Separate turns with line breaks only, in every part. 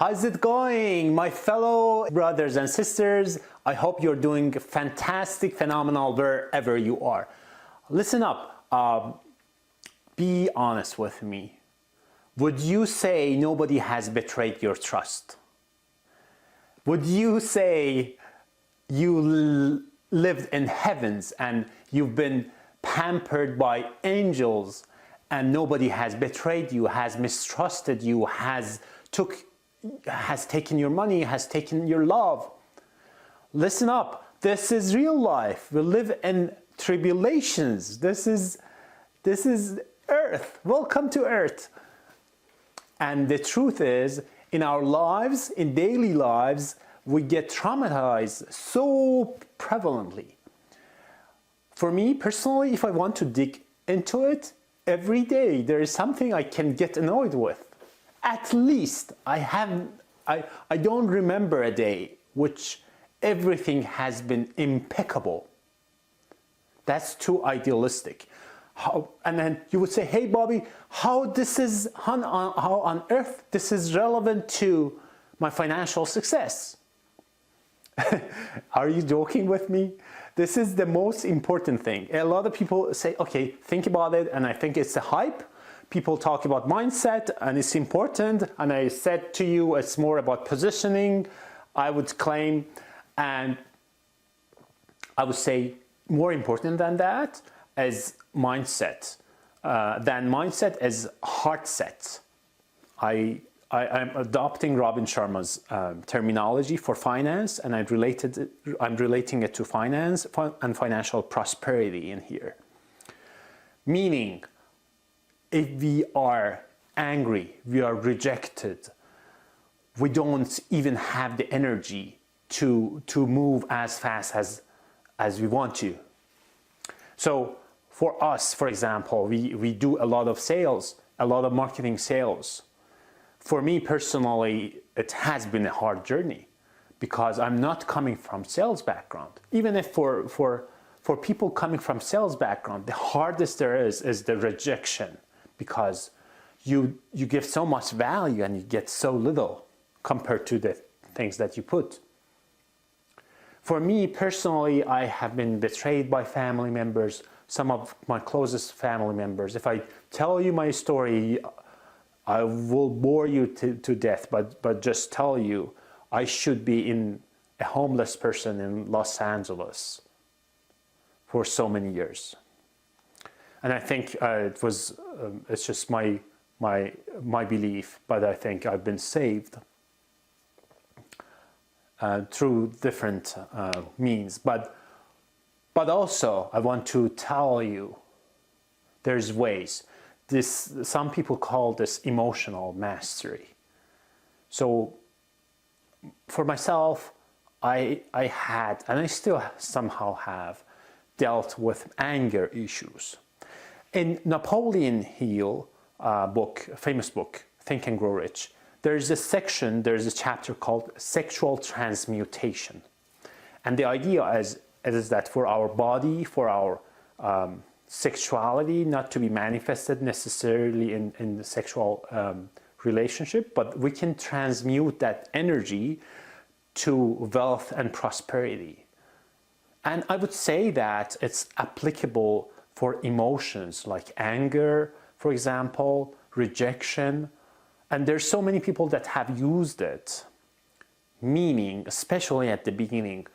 How's it going, my fellow brothers and sisters? I hope you're doing fantastic, phenomenal wherever you are. Listen up, be honest with me. Would you say nobody has betrayed your trust? Would you say you lived in heavens and you've been pampered by angels and nobody has betrayed you, has mistrusted you, has taken your money, has taken your love? Listen up, this is real life. We live in tribulations. This is earth. Welcome to earth. And the truth is, in our lives, in daily lives, we get traumatized so prevalently. For me personally, if I want to dig into it, every day there is something I can get annoyed with. At least I don't remember a day which everything has been impeccable. That's too idealistic. And then you would say, hey Bobby, how on earth this is relevant to my financial success? Are you joking with me? This is the most important thing. A lot of people say, okay, think about it, and I think it's a hype. People talk about mindset and it's important, and I said to you it's more about positioning, I would claim, and I would say more important than that is mindset. Than mindset is heart set. I'm adopting Robin Sharma's terminology for finance, and I'm relating it to finance and financial prosperity in here. Meaning, if we are angry, we are rejected, we don't even have the energy to move as fast as we want to. So for us, for example, we do a lot of sales, a lot of marketing sales. For me personally, it has been a hard journey because I'm not coming from sales background. Even if for people coming from sales background, the hardest there is the rejection, because you give so much value and you get so little compared to the things that you put. For me personally, I have been betrayed by family members, some of my closest family members. If I tell you my story, I will bore you to death, but just tell you, I should be a homeless person in Los Angeles for so many years. And I think it's just my belief, but I think I've been saved through different means. But also, I want to tell you, there's ways. Some people call this emotional mastery. So for myself, I had, and I still somehow have, dealt with anger issues. In Napoleon Hill famous book, Think and Grow Rich, there's a chapter called Sexual Transmutation. And the idea is that for our body, for our sexuality, not to be manifested necessarily in the sexual relationship, but we can transmute that energy to wealth and prosperity. And I would say that it's applicable for emotions like anger, for example, rejection. And there's so many people that have used it, meaning, especially at the beginning,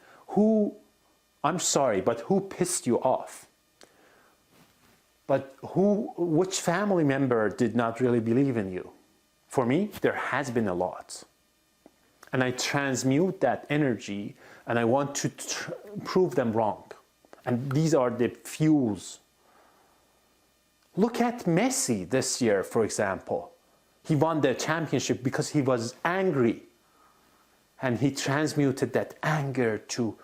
I'm sorry, but who pissed you off? But which family member did not really believe in you? For me, there has been a lot. And I transmute that energy, and I want to prove them wrong. And these are the fuels. Look at Messi this year, for example. He won the championship because he was angry. And he transmuted that anger to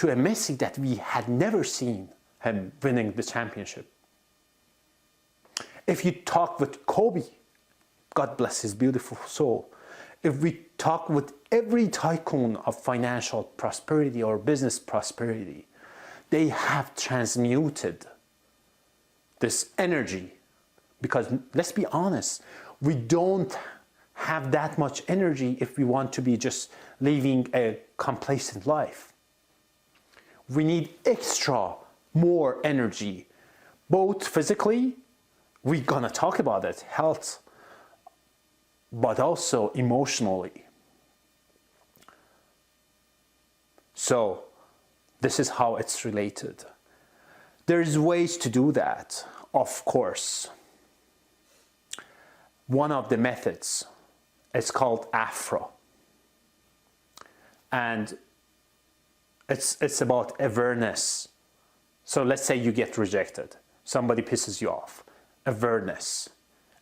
a Messi that we had never seen him winning the championship. If you talk with Kobe, God bless his beautiful soul, if we talk with every tycoon of financial prosperity or business prosperity, they have transmuted this energy. Because let's be honest, we don't have that much energy if we want to be just living a complacent life. We need extra, more energy, both physically, we're gonna talk about it, health, but also emotionally. So this is how it's related. There's ways to do that, of course. One of the methods is called AFRO. And it's about awareness. So let's say you get rejected. Somebody pisses you off. Awareness,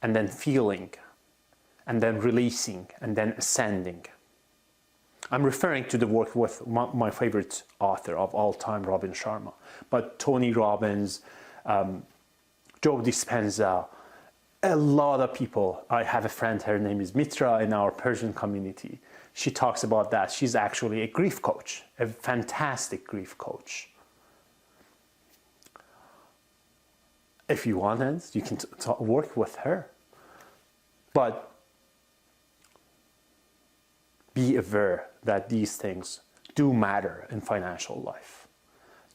and then feeling, and then releasing, and then ascending. I'm referring to the work with my favorite author of all time, Robin Sharma. But Tony Robbins, Joe Dispenza, a lot of people. I have a friend, her name is Mitra, in our Persian community. She talks about that. She's actually a grief coach, a fantastic grief coach. If you wanted, you can work with her. But be aware that these things do matter in financial life.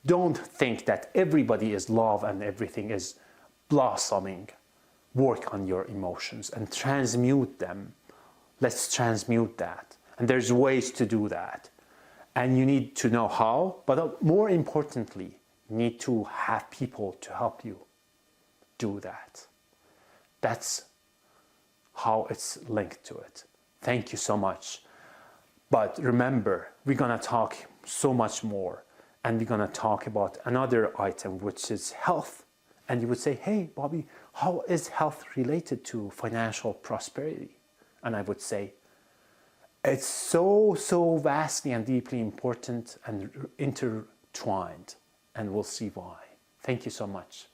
Don't think that everybody is love and everything is blossoming. Work on your emotions and transmute them. Let's transmute that. And there's ways to do that. And you need to know how, but more importantly, you need to have people to help you do that. That's how it's linked to it. Thank you so much. But remember, we're gonna talk so much more, and we're gonna talk about another item, which is health. And you would say, hey, Bobby, how is health related to financial prosperity? And I would say, it's so vastly and deeply important and intertwined, and we'll see why. Thank you so much.